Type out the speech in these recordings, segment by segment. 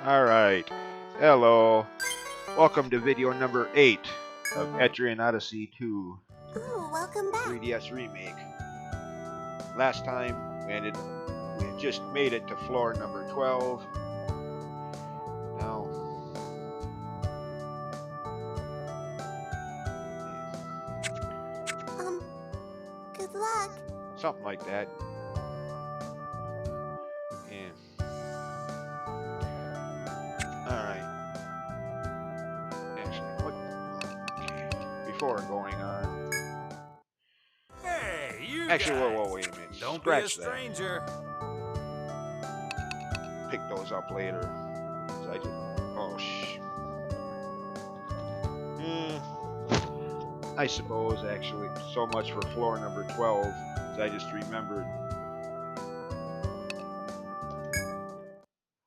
Alright, hello. Welcome to video number 8 of Etrian Odyssey 2 Oh, welcome back. 3DS Remake. Last time we had just made it to floor number 12. Now, Good luck. something like that. Yeah. Alright. Actually, what? Okay. Before going on. Hey, you Actually, guys. whoa, wait a minute. Don't Scratch be a stranger. that. Pick those up later. So I just. Oh, I suppose, actually, so much for floor number 12, as I just remembered.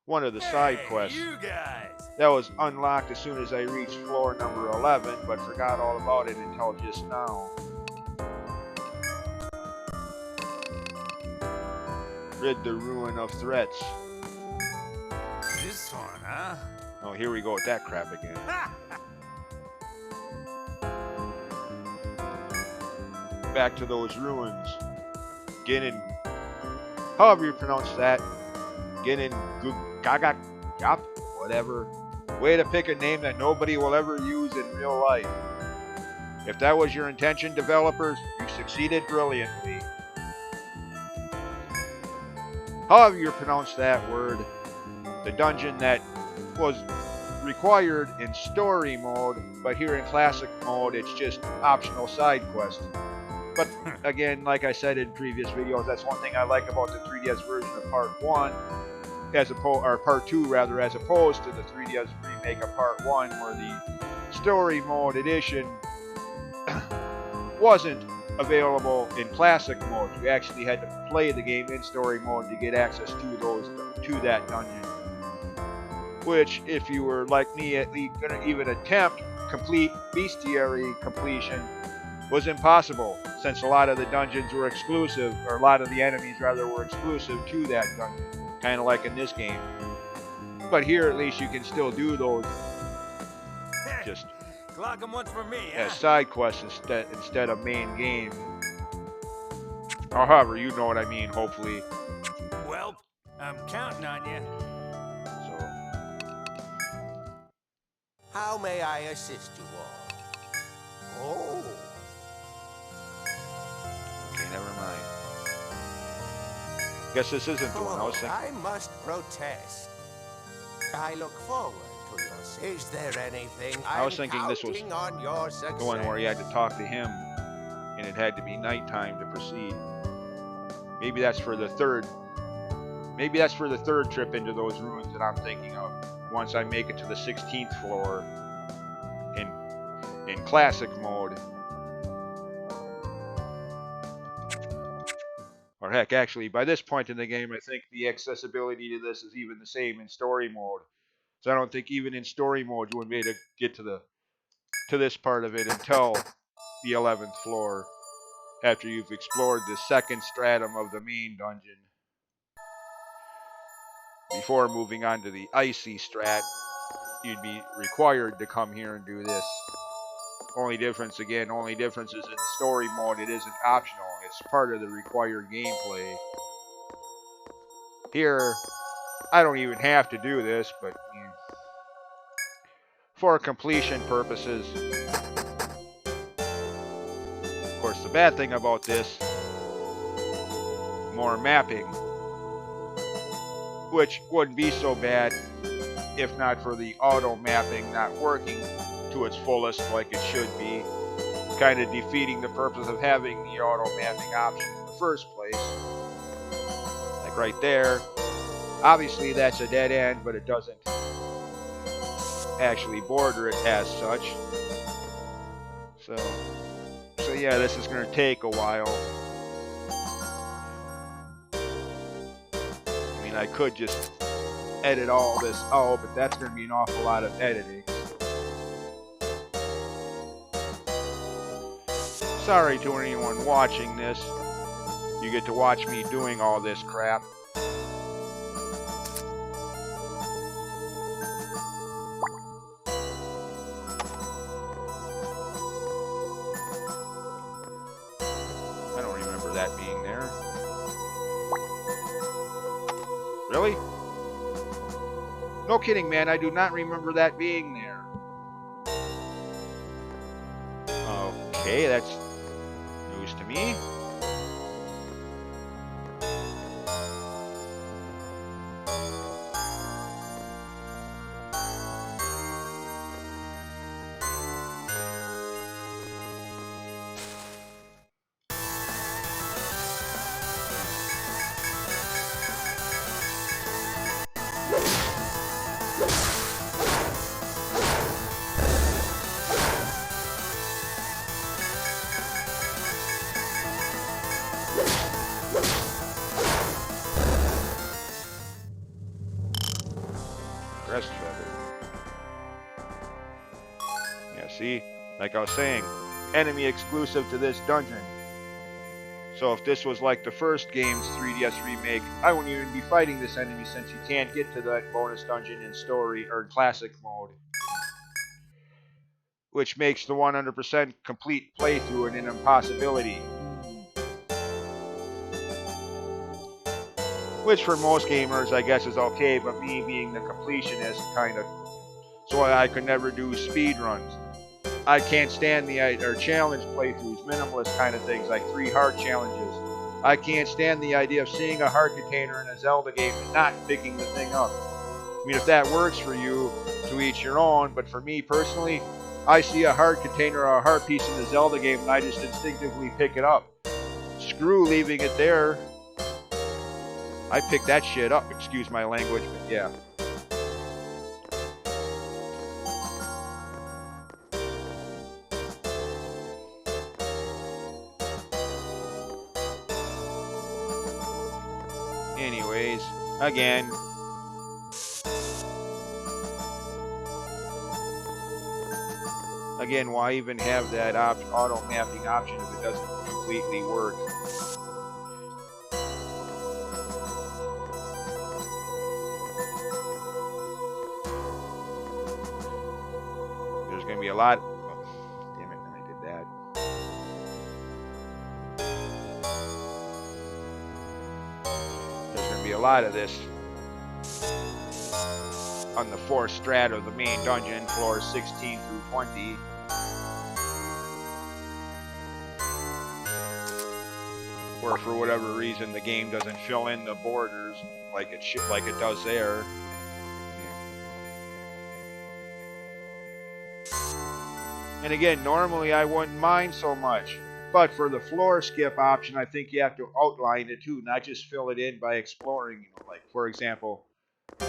One of the side quests you guys. that was unlocked as soon as I reached floor number 11, but forgot all about it until just now. Rid the ruin of threats. This one, huh? Oh, here we go with that crap again. Back to those ruins. However you pronounce that. Ginungagap, whatever. Way to pick a name that nobody will ever use in real life. If that was your intention, developers, you succeeded brilliantly. However you pronounce that word, the dungeon that was required in story mode, but here in classic mode, it's just optional side quest. But again, like I said in previous videos, that's one thing I like about the 3DS version of Part 1, or Part 2 rather, as opposed to the 3DS remake of Part 1, where the story mode edition wasn't available in classic mode. You actually had to play the game in story mode to get access to that dungeon. Which, if you were like me, at least gonna even attempt complete bestiary completion, was impossible, since a lot of the dungeons were exclusive, or a lot of the enemies rather were exclusive to that dungeon, kind of like in this game. But here at least you can still do those just Clock 'em once for me, as side quests instead of main game. Or however, you know what I mean, hopefully. Well, I'm counting on you. So, How may I assist you all? Oh. okay, never mind. Guess this isn't the one I was thinking. I must protest. I look forward to your. Is there anything I was thinking this was on your success? the one where you had to talk to him, and it had to be nighttime to proceed. Maybe that's for the third. Maybe that's for the third trip into those ruins that I'm thinking of. Once I make it to the 16th floor in classic mode. Or heck, actually, by this point in the game, I think the accessibility to this is even the same in story mode. So I don't think even in story mode you wouldn't be able to get to this part of it until the 11th floor, after you've explored the second stratum of the main dungeon. Before moving on to the icy strat, you'd be required to come here and do this. Only difference is in story mode, it isn't optional. It's part of the required gameplay. Here, I don't even have to do this, but for completion purposes. Of course, the bad thing about this, more mapping, which wouldn't be so bad if not for the auto mapping not working to its fullest like it should be, kind of defeating the purpose of having the auto mapping option in the first place. Like right there, obviously that's a dead end, but it doesn't actually border it as such. So yeah, this is going to take a while. I mean, I could just edit all this out, but that's going to be an awful lot of editing. Sorry to anyone watching this. You get to watch me doing all this crap. Really? No kidding, man. I do not remember that being there. Okay, that's news to me. Crest feather. Yeah, see? Like I was saying, enemy exclusive to this dungeon. So if this was like the first game's 3DS remake, I wouldn't even be fighting this enemy since you can't get to that bonus dungeon in story or classic mode. Which makes the 100% complete playthrough an impossibility. Which for most gamers I guess is okay, but me being the completionist kind of, so I could never do speed runs. I can't stand the challenge playthroughs, minimalist kind of things like 3 heart challenges. I can't stand the idea of seeing a heart container in a Zelda game and not picking the thing up. I mean, if that works for you, to each your own, but for me personally, I see a heart container or a heart piece in the Zelda game and I just instinctively pick it up. Screw leaving it there. I pick that shit up, excuse my language, but yeah. Anyways, again. Again, why even have that auto mapping option if it doesn't completely work? There's going to be a lot. Oh, damn it, I did that. There's going to be a lot of this on the 4th strat of the main dungeon, floors 16 through 20. Or for whatever reason the game doesn't fill in the borders like it does there. And again, normally I wouldn't mind so much, but for the floor skip option, I think you have to outline it too, not just fill it in by exploring. You know, like for example,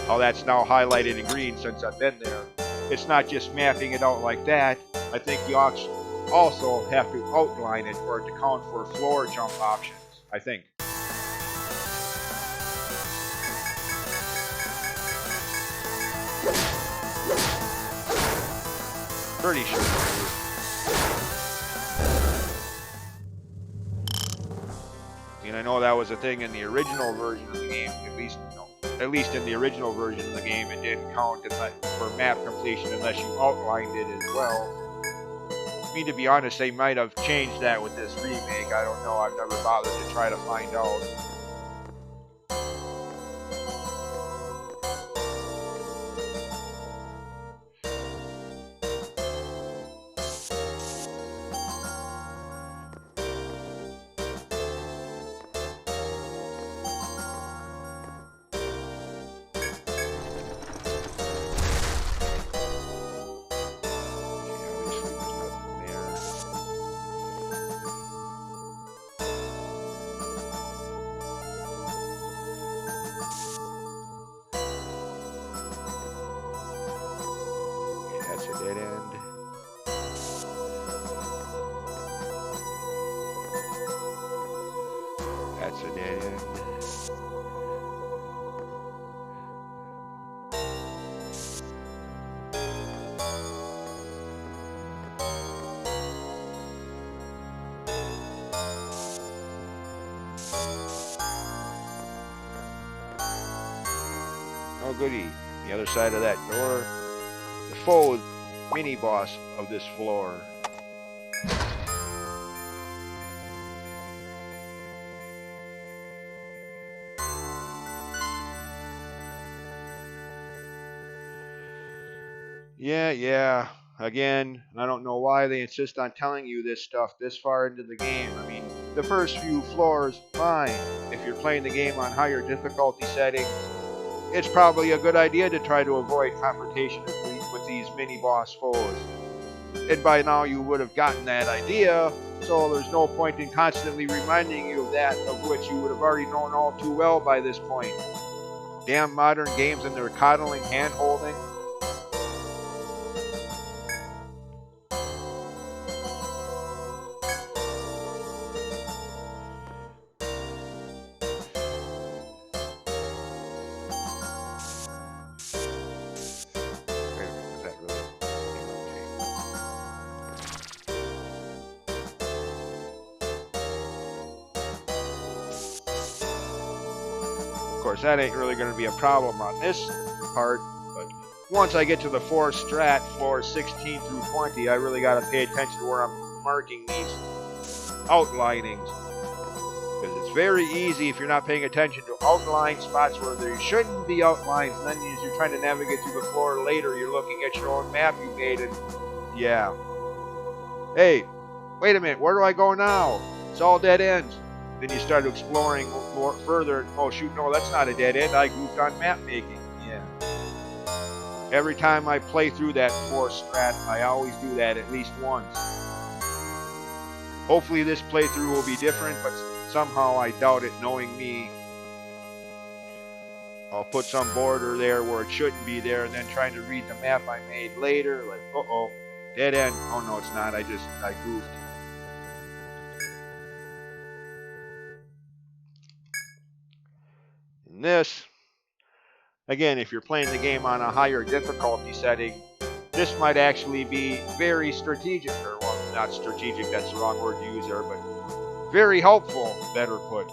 how that's now highlighted in green since I've been there. It's not just mapping it out like that. I think you also have to outline it for it to count for floor jump options, I think. Pretty sure. And I know that was a thing in the original version of the game, at least in the original version of the game, it didn't count for map completion unless you outlined it as well. I mean, to be honest, they might have changed that with this remake. I don't know. I've never bothered to try to find out. Dead end. That's a dead end. Oh goody, the other side of that door, the foe mini boss of this floor. Yeah. Again, I don't know why they insist on telling you this stuff this far into the game. I mean, the first few floors, fine. If you're playing the game on higher difficulty settings, it's probably a good idea to try to avoid confrontation with these mini-boss foes. And by now you would have gotten that idea, so there's no point in constantly reminding you of that, of which you would have already known all too well by this point. Damn modern games and their coddling hand-holding. Of course, that ain't really going to be a problem on this part, but once I get to the 4 strat, floors 16 through 20, I really got to pay attention to where I'm marking these outlinings. Because it's very easy if you're not paying attention to outline spots where there shouldn't be outlines, and then as you're trying to navigate through the floor later, you're looking at your own map you made, and yeah. Hey, wait a minute, where do I go now? It's all dead ends. Then you start exploring more further. Oh shoot, no, that's not a dead end. I goofed on map making. Yeah. Every time I play through that 4 strat, I always do that at least once. Hopefully this playthrough will be different, but somehow I doubt it, knowing me. I'll put some border there where it shouldn't be there, and then trying to read the map I made later, like, uh-oh, dead end. Oh no, it's not. I goofed. And this, again, if you're playing the game on a higher difficulty setting, this might actually be very strategic, or well, not strategic, that's the wrong word to use there, but very helpful, better put.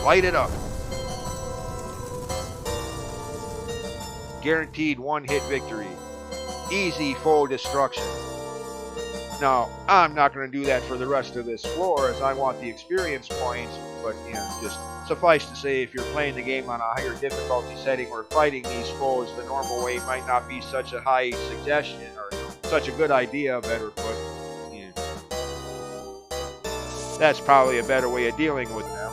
Light it up. Guaranteed one-hit victory. Easy foe destruction. Now, I'm not going to do that for the rest of this floor as I want the experience points, but yeah, just suffice to say, if you're playing the game on a higher difficulty setting or fighting these foes the normal way might not be such a high suggestion, or such a good idea, better put. Yeah. That's probably a better way of dealing with them.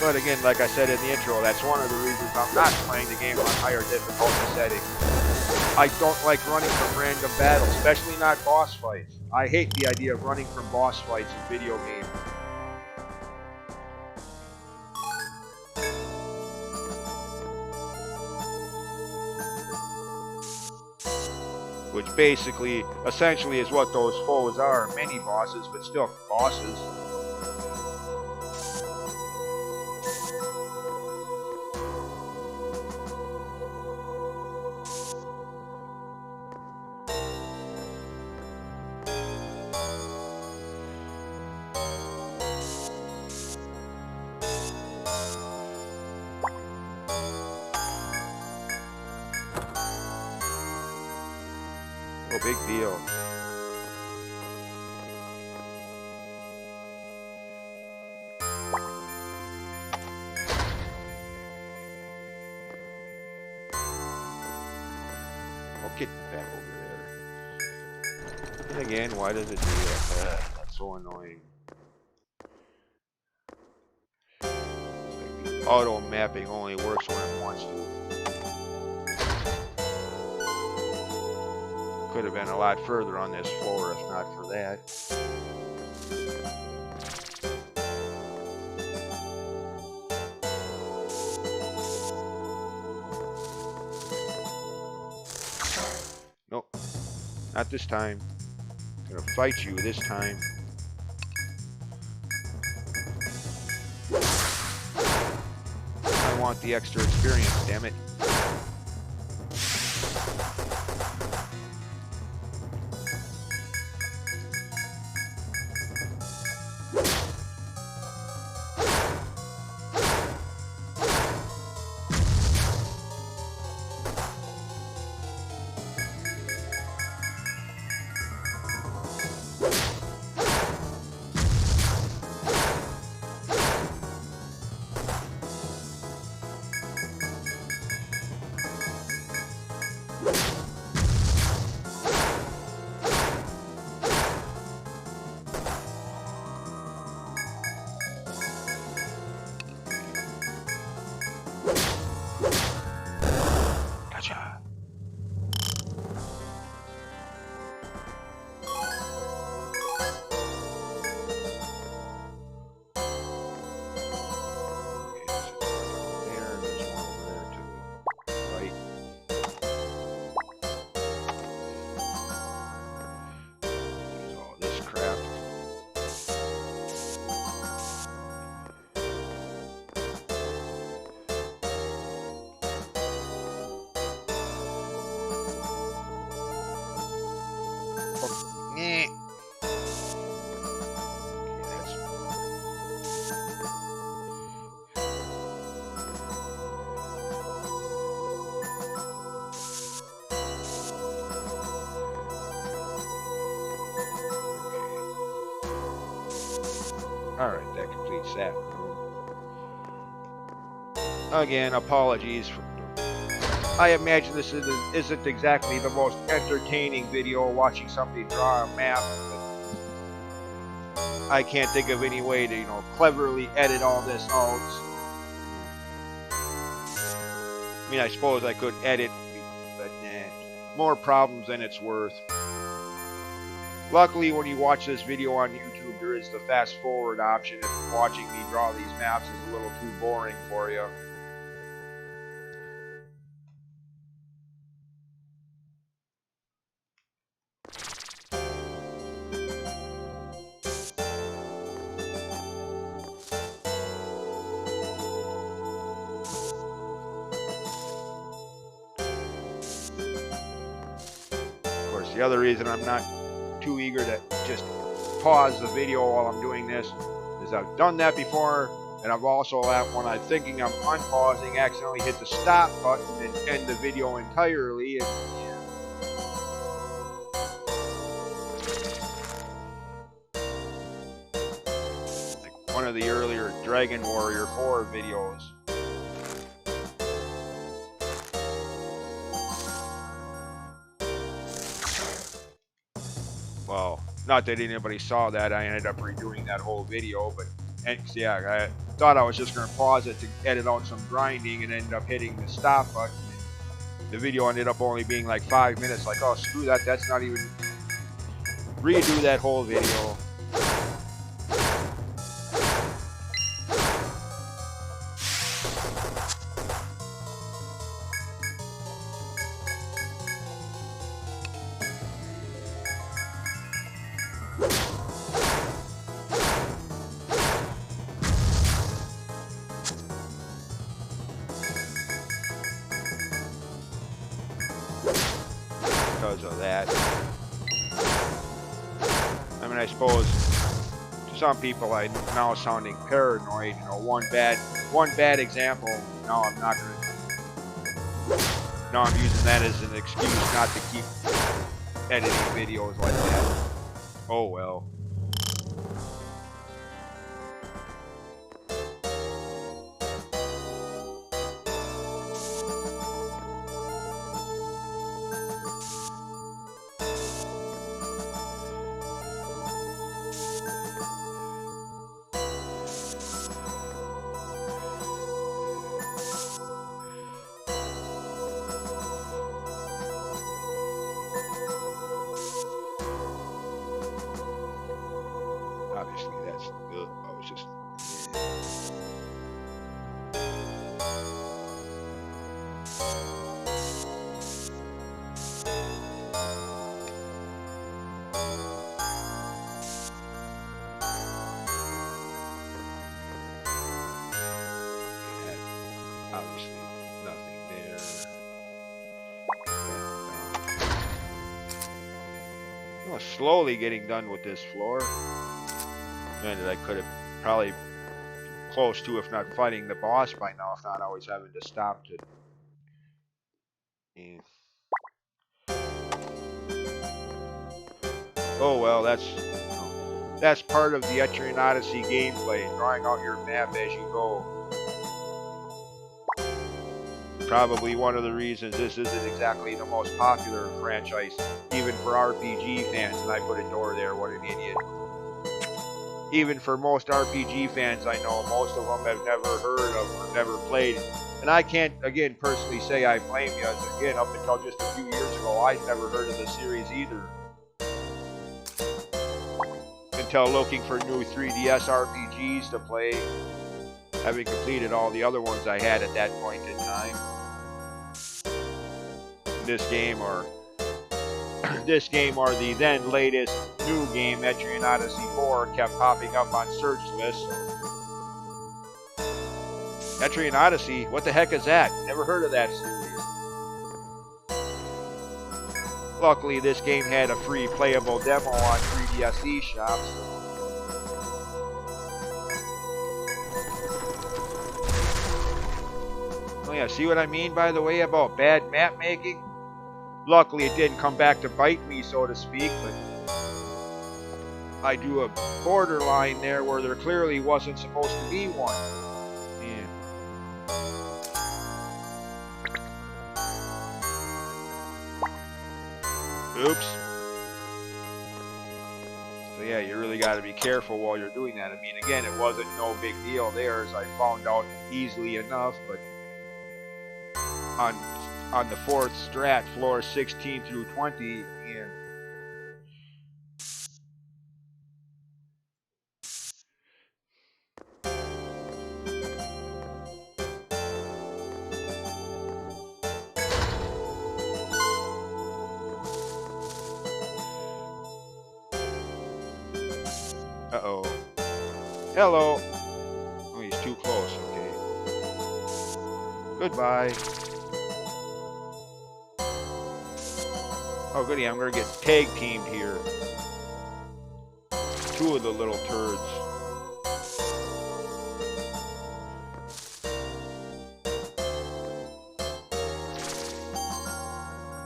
But again, like I said in the intro, that's one of the reasons I'm not playing the game on higher difficulty settings. I don't like running from random battles, especially not boss fights. I hate the idea of running from boss fights in video games. Which basically, essentially is what those foes are, mini bosses, but still bosses. No big deal. I'll get back over there. And again, why does it do that? That's so annoying. Like the auto mapping only works when it wants to. Could have been a lot further on this floor if not for that. Nope, not this time. I'm gonna fight you this time. I want the extra experience, damn it. complete set. Again, apologies. I imagine this isn't exactly the most entertaining video, watching somebody draw a map. I can't think of any way to, you know, cleverly edit all this out. I mean, I suppose I could edit, but nah, more problems than it's worth. Luckily, when you watch this video on YouTube, there is the fast forward option if watching me draw these maps is a little too boring for you. Of course, the other reason I'm not too eager to just pause the video while I'm doing this is I've done that before, and I've also, when I'm thinking I'm unpausing, accidentally hit the stop button and end the video entirely. And like one of the earlier Dragon Warrior 4 videos. Well, not that anybody saw that. I ended up redoing that whole video, but yeah, I thought I was just going to pause it to edit out some grinding and ended up hitting the stop button. The video ended up only being like 5 minutes. Like, oh, screw that. That's not even... Redo that whole video. Because of that. I mean, I suppose to some people I'm now sounding paranoid. You know, one bad example. No, I'm not gonna. No, I'm using that as an excuse not to keep editing videos like that. Oh well. Obviously, that's good. I was just. Yeah, obviously, nothing there. I was slowly getting done with this floor. And I could have probably close to, if not fighting the boss by now, if not always having to stop to. Yeah. Oh well, that's part of the Etrian Odyssey gameplay, drawing out your map as you go. Probably one of the reasons this isn't exactly the most popular franchise, even for RPG fans. And I put a door there. What an idiot. Even for most RPG fans I know, most of them have never heard of or never played. And I can't, again, personally say I blame you. As again, up until just a few years ago, I'd never heard of the series either. Until looking for new 3DS RPGs to play, having completed all the other ones I had at that point in time. This game or the then latest new game, Etrian Odyssey 4, kept popping up on search lists. Etrian Odyssey, what the heck is that? Never heard of that series. Luckily, this game had a free playable demo on 3DS eShop. Oh yeah, see what I mean, by the way, about bad map making? Luckily, it didn't come back to bite me, so to speak, but I drew a borderline there where there clearly wasn't supposed to be one. Yeah. Oops. So yeah, you really got to be careful while you're doing that. I mean, again, it wasn't no big deal there, as I found out easily enough, but on the fourth strat, floors 16 through 20, and uh-oh. Hello. Oh, he's too close. Okay. Goodbye. Oh, goody. I'm going to get tag teamed here. Two of the little turds.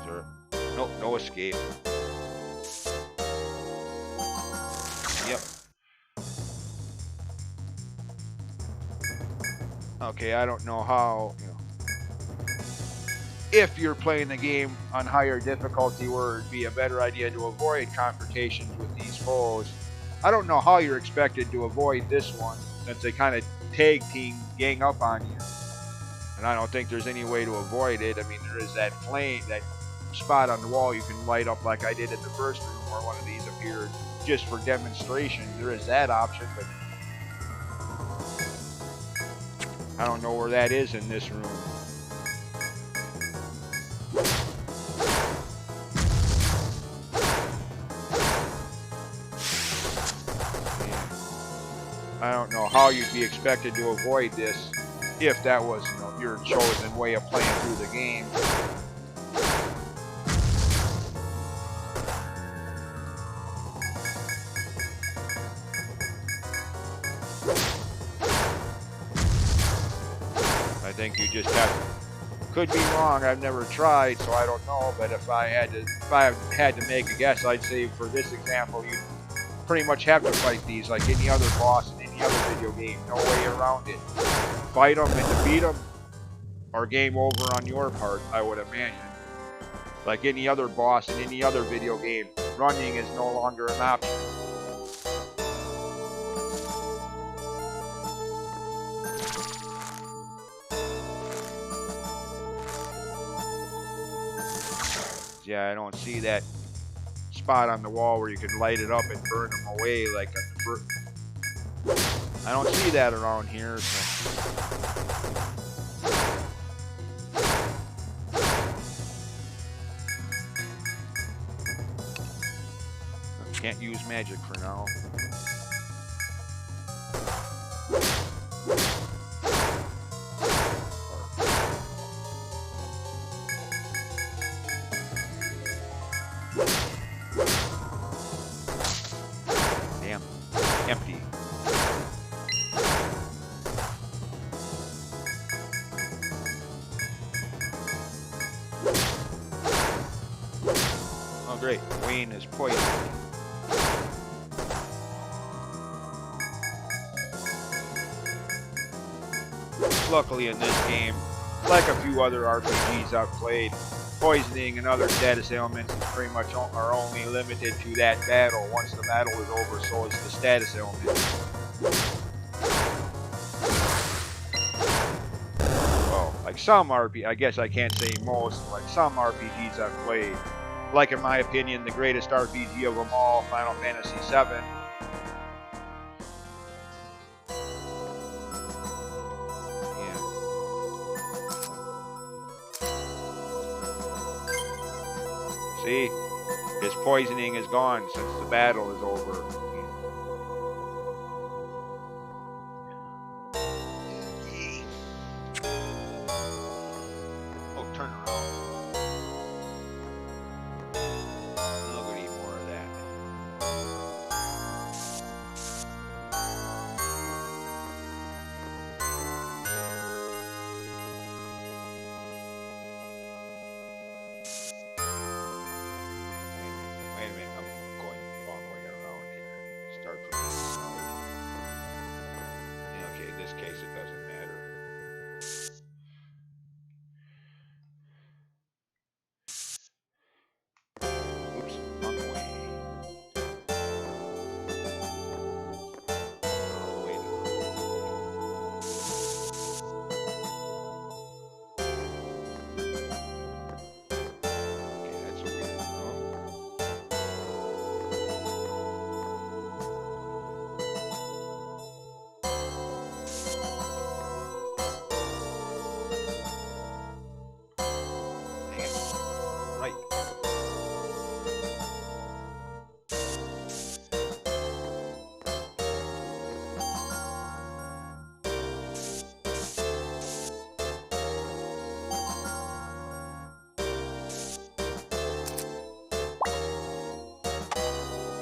Sir. Nope, no escape. Yep. Okay, I don't know how, if you're playing the game on higher difficulty where it'd be a better idea to avoid confrontations with these foes. I don't know how you're expected to avoid this one, since they kind of tag team gang up on you. And I don't think there's any way to avoid it. I mean, there is that flame, that spot on the wall you can light up like I did in the first room where one of these appeared just for demonstration. There is that option, but I don't know where that is in this room. I don't know how you'd be expected to avoid this if that was, your chosen way of playing through the game. I think you just could be wrong. I've never tried, so I don't know. But if I had to make a guess, I'd say for this example, you pretty much have to fight these like any other boss in any other video game. No way around it. Fight them and defeat them, or game over on your part, I would imagine. Like any other boss in any other video game, running is no longer an option. Yeah, I don't see that spot on the wall where you can light it up and burn them away like on the first. I don't see that around here, so. Can't use magic for now. Damn. Empty. Oh great, Wayne is poisoned. Luckily in this game, like a few other RPGs I've played, poisoning and other status ailments pretty much are only limited to that battle. Once the battle is over, so is the status ailment. Well, like some I guess I can't say most, like some RPGs I've played, like in my opinion, the greatest RPG of them all, Final Fantasy VII. See, his poisoning is gone since the battle is over. Oh, turn around. I'm gonna eat more of that. Wait a minute, I'm going the wrong way around here. case it doesn't matter. Oops, wrong way. All the way down. Okay, that's a weird one. Dang it. Right.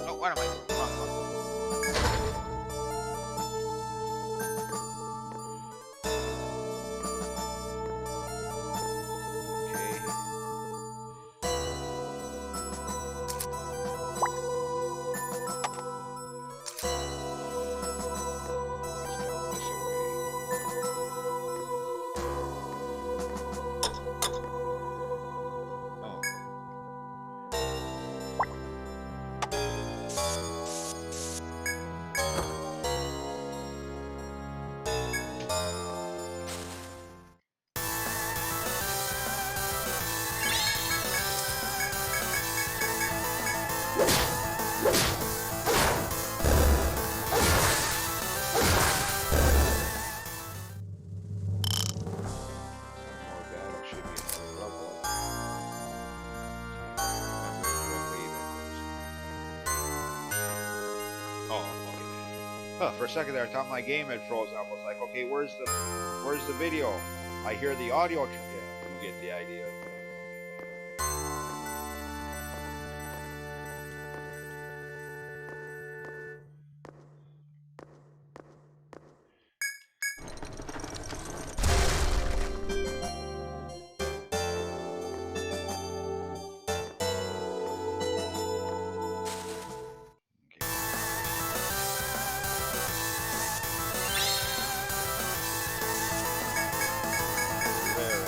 Oh, what am I doing? Wrong one. Okay. Let's go this way. Oh. More battle should be another level. Remember correctly, oh, okay. Huh, for a second there, I thought my game had frozen. I was like, okay, where's the video? I hear the audio. Yeah, you get the idea. Okay. There.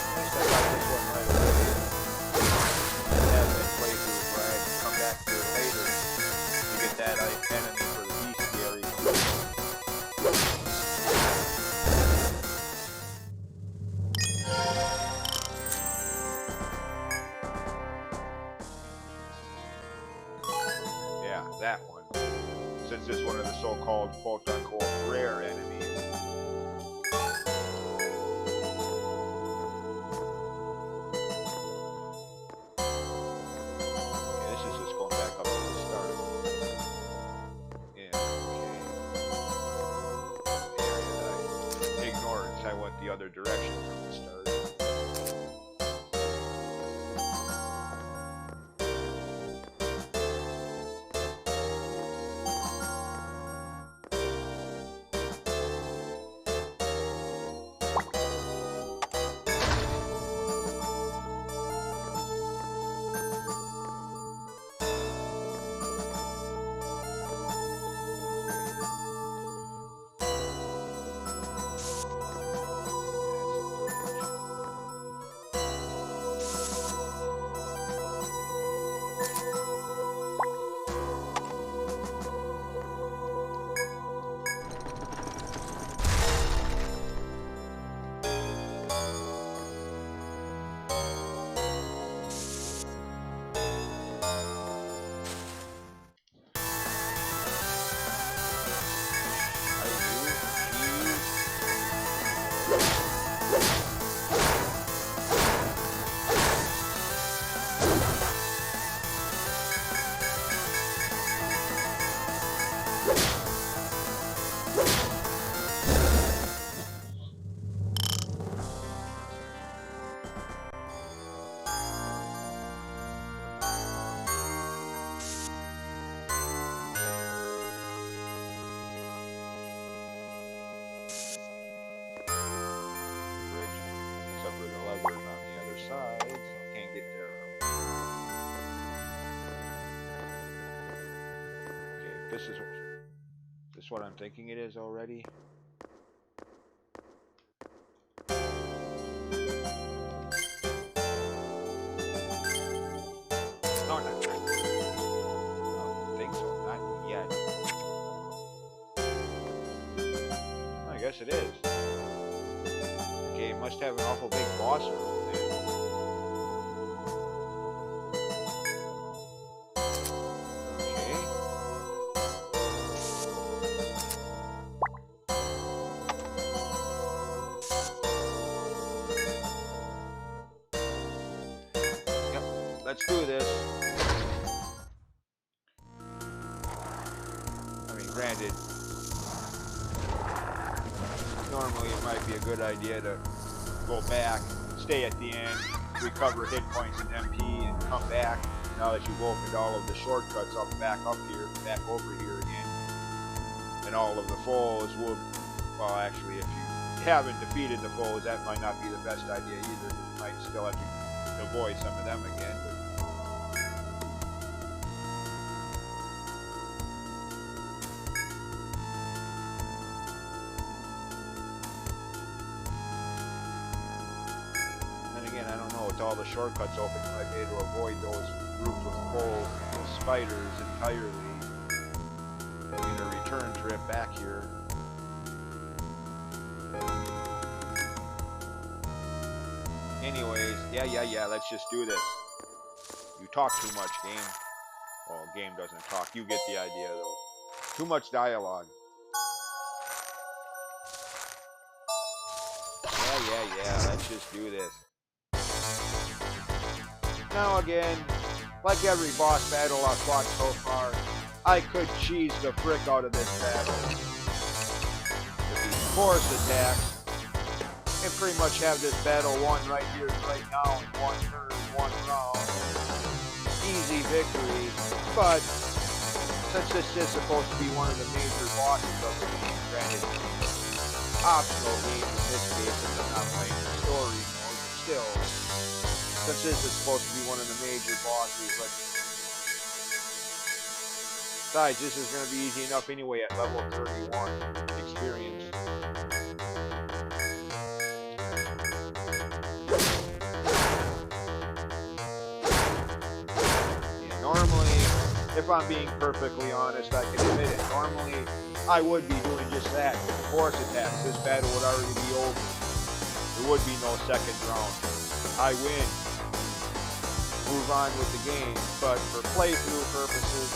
At least I got this one right away. Have that playthrough where I can come back to it later to get that enemy for the bestiary. Yeah, that one. Since it's one of the so-called quote-unquote rare enemies. Okay, this is just going back up to the start. Yeah, okay. The area that I ignored since I went the other direction from the start. That's this what I'm thinking it is already. No, not yet. I don't think so. Not yet. I guess it is. Okay, it must have an awful big boss room then. Okay. Yep, let's do this. I mean, granted, normally it might be a good idea to go back, stay at the end, recover hit points and MP, and come back. Now that you've opened all of the shortcuts back over here again, and all of the foes will, well, actually, if you haven't defeated the foes, that might not be the best idea either. You might still have to avoid some of them again. I don't know, with all the shortcuts open, you might be able to avoid those groups of foes, those spiders entirely. In a return trip back here. Anyways, yeah, let's just do this. You talk too much, game. Well, game doesn't talk. You get the idea, though. Too much dialogue. Yeah, let's just do this. Now again, like every boss battle I've fought so far, I could cheese the frick out of this battle. With these force attacks, and pretty much have this battle won right here, right now, in one turn, one round. Easy victory, but since this is supposed to be one of the major bosses of the game, granted, optional game in this case, since I'm not playing the story mode, but still, since this is supposed to be one of the major bosses, besides, this is going to be easy enough anyway at level 31 experience. Yeah, normally, if I'm being perfectly honest, I can admit it, normally I would be doing just that. With the force attacks, this battle would already be over. There would be no second round. I win. Move on with the game, but for playthrough purposes,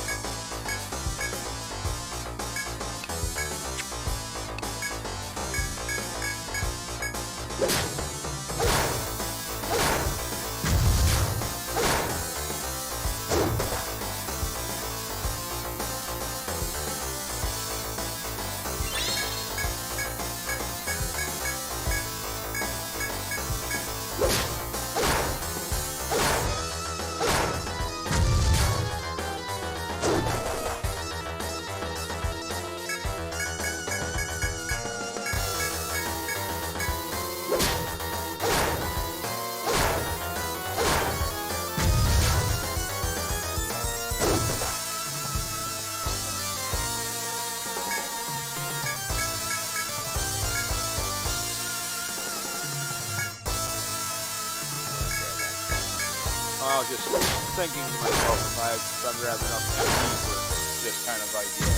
I was just thinking to myself if I'm going to have enough MP for this kind of idea,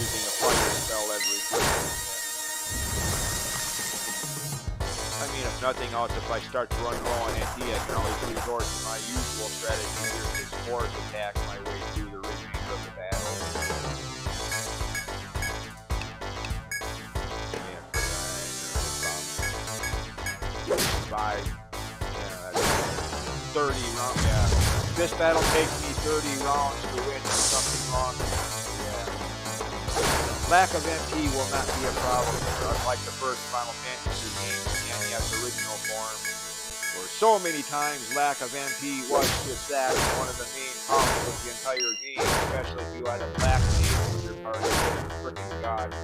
using a fire spell every time. I mean, if nothing else, if I start to run low on MP, I can always resort to my usual strategy here, is force attack my way through the remainder of the battle. Five. 30 rounds, yeah. This battle takes me 30 rounds to win with something wrong. Yeah. Lack of MP will not be a problem, unlike the first Final Fantasy game in NES original form, where so many times lack of MP was just that, one of the main problems with the entire game, especially if you had a black mage with your party, frickin' god.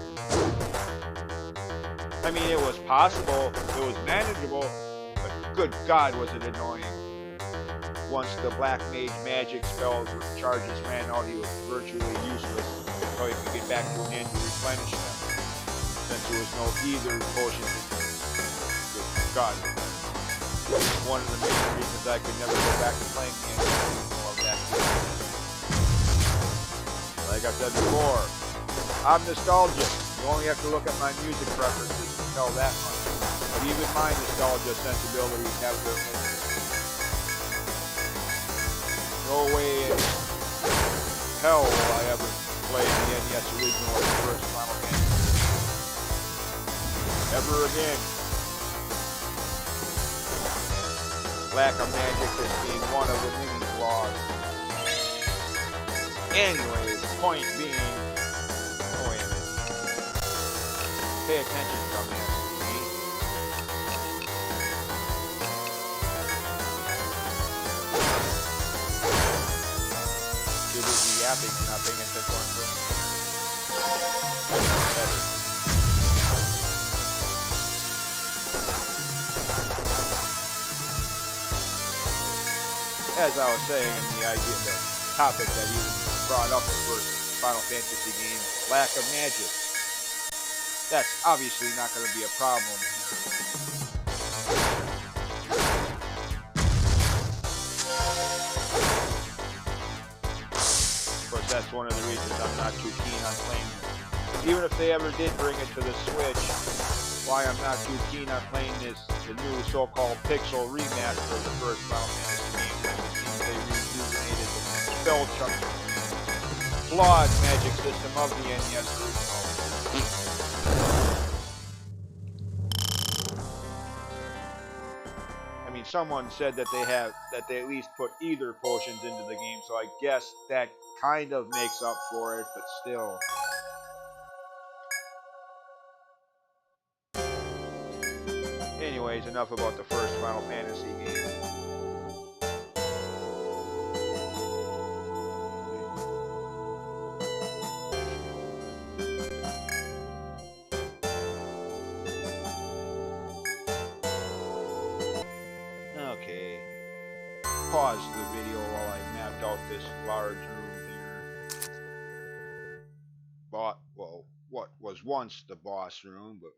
I mean, it was possible, it was manageable, but good god was it annoying. Once the black mage magic spells charges ran out, he was virtually useless. so you can get back to an inn to replenish them. Since there was no either potions in the god. One of the main reasons I could never go back to playing the inn of that game. Like I said before, I'm nostalgic. You only have to look at my music preferences to tell that much. But even my nostalgia sensibilities have their limits. No way in hell will I ever play the NES original or the first Final Fantasy. Ever again. Lack of magic as being one of the many flaws. Anyway, the point being, oh wait a minute. Pay attention from here. You're busy yapping and not paying attention to it. As I was saying, in the idea, the topic that you brought up the first Final Fantasy game, lack of magic. That's obviously not going to be a problem. Of course, that's one of the reasons I'm not too keen on playing this. Even if they ever did bring it to the Switch, why I'm not too keen on playing this, the new so-called pixel remaster of the first Final Fantasy game. They rejuvenated the spell chunk flawed magic system of the NES original. I mean, someone said that they at least put either potions into the game, so I guess that kind of makes up for it, but still. Anyways, enough about the first Final Fantasy game. Okay. Pause the video while I mapped out this large room here. Well, what was once the boss room, but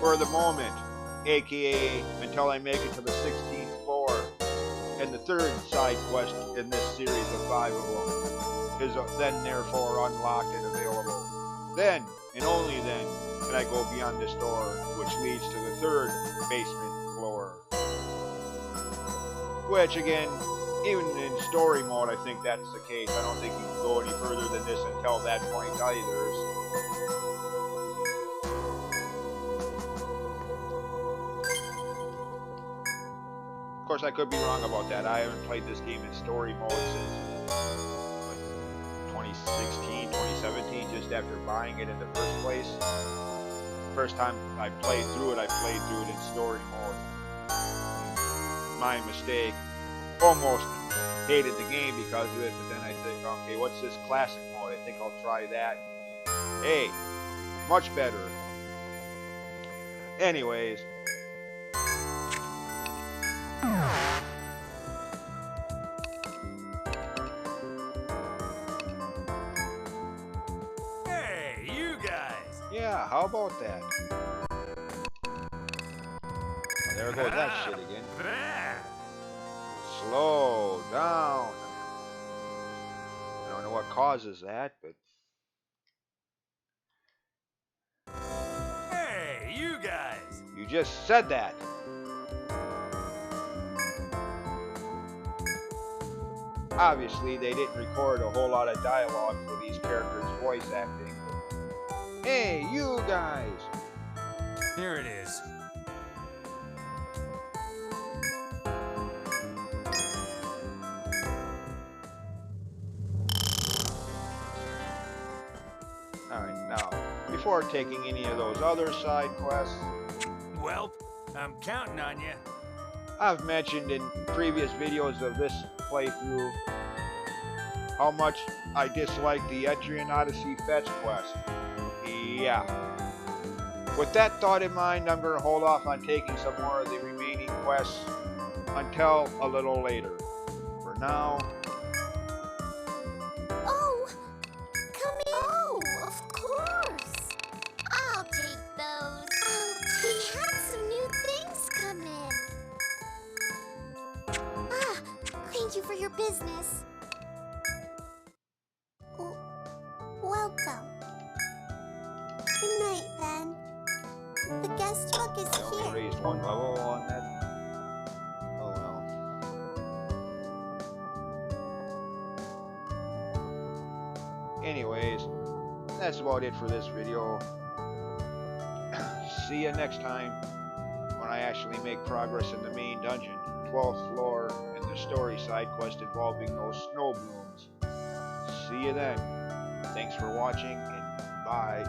for the moment, aka until I make it to the 16th floor, and the third side quest in this series of 5 of them is then therefore unlocked and available. Then, and only then, can I go beyond this door, which leads to the third basement floor. Which again, even in story mode, I think that's the case. I don't think you can go any further than this until that point either. Of course, I could be wrong about that. I haven't played this game in story mode since like 2016, 2017, just after buying it in the first place. First time I played through it in story mode. My mistake. Almost hated the game because of it, but then I think, okay, what's this classic mode? I think I'll try that. Hey, much better. Anyways. Hey, you guys! Yeah, how about that? There goes that shit again. Slow down. I don't know what causes that, but just said that. Obviously, they didn't record a whole lot of dialogue for these characters' voice acting. Hey, you guys! Here it is. Alright, now, before taking any of those other side quests, Well, I'm counting on you. I've mentioned in previous videos of this playthrough how much I dislike the Etrian Odyssey fetch quest. Yeah. With that thought in mind, I'm going to hold off on taking some more of the remaining quests until a little later. For now... Oh! Come in! Oh, of course! I'll take those. We had some new things come in. Ah, thank you for your business. Welcome. Good night, then. The guest book is I only here. raised one level on that. Oh well. Anyways, that's about it for this video. See you next time when I actually make progress in the main dungeon, 12th floor, and the story side quest involving those snow blooms. See you then. Thanks for watching, and bye.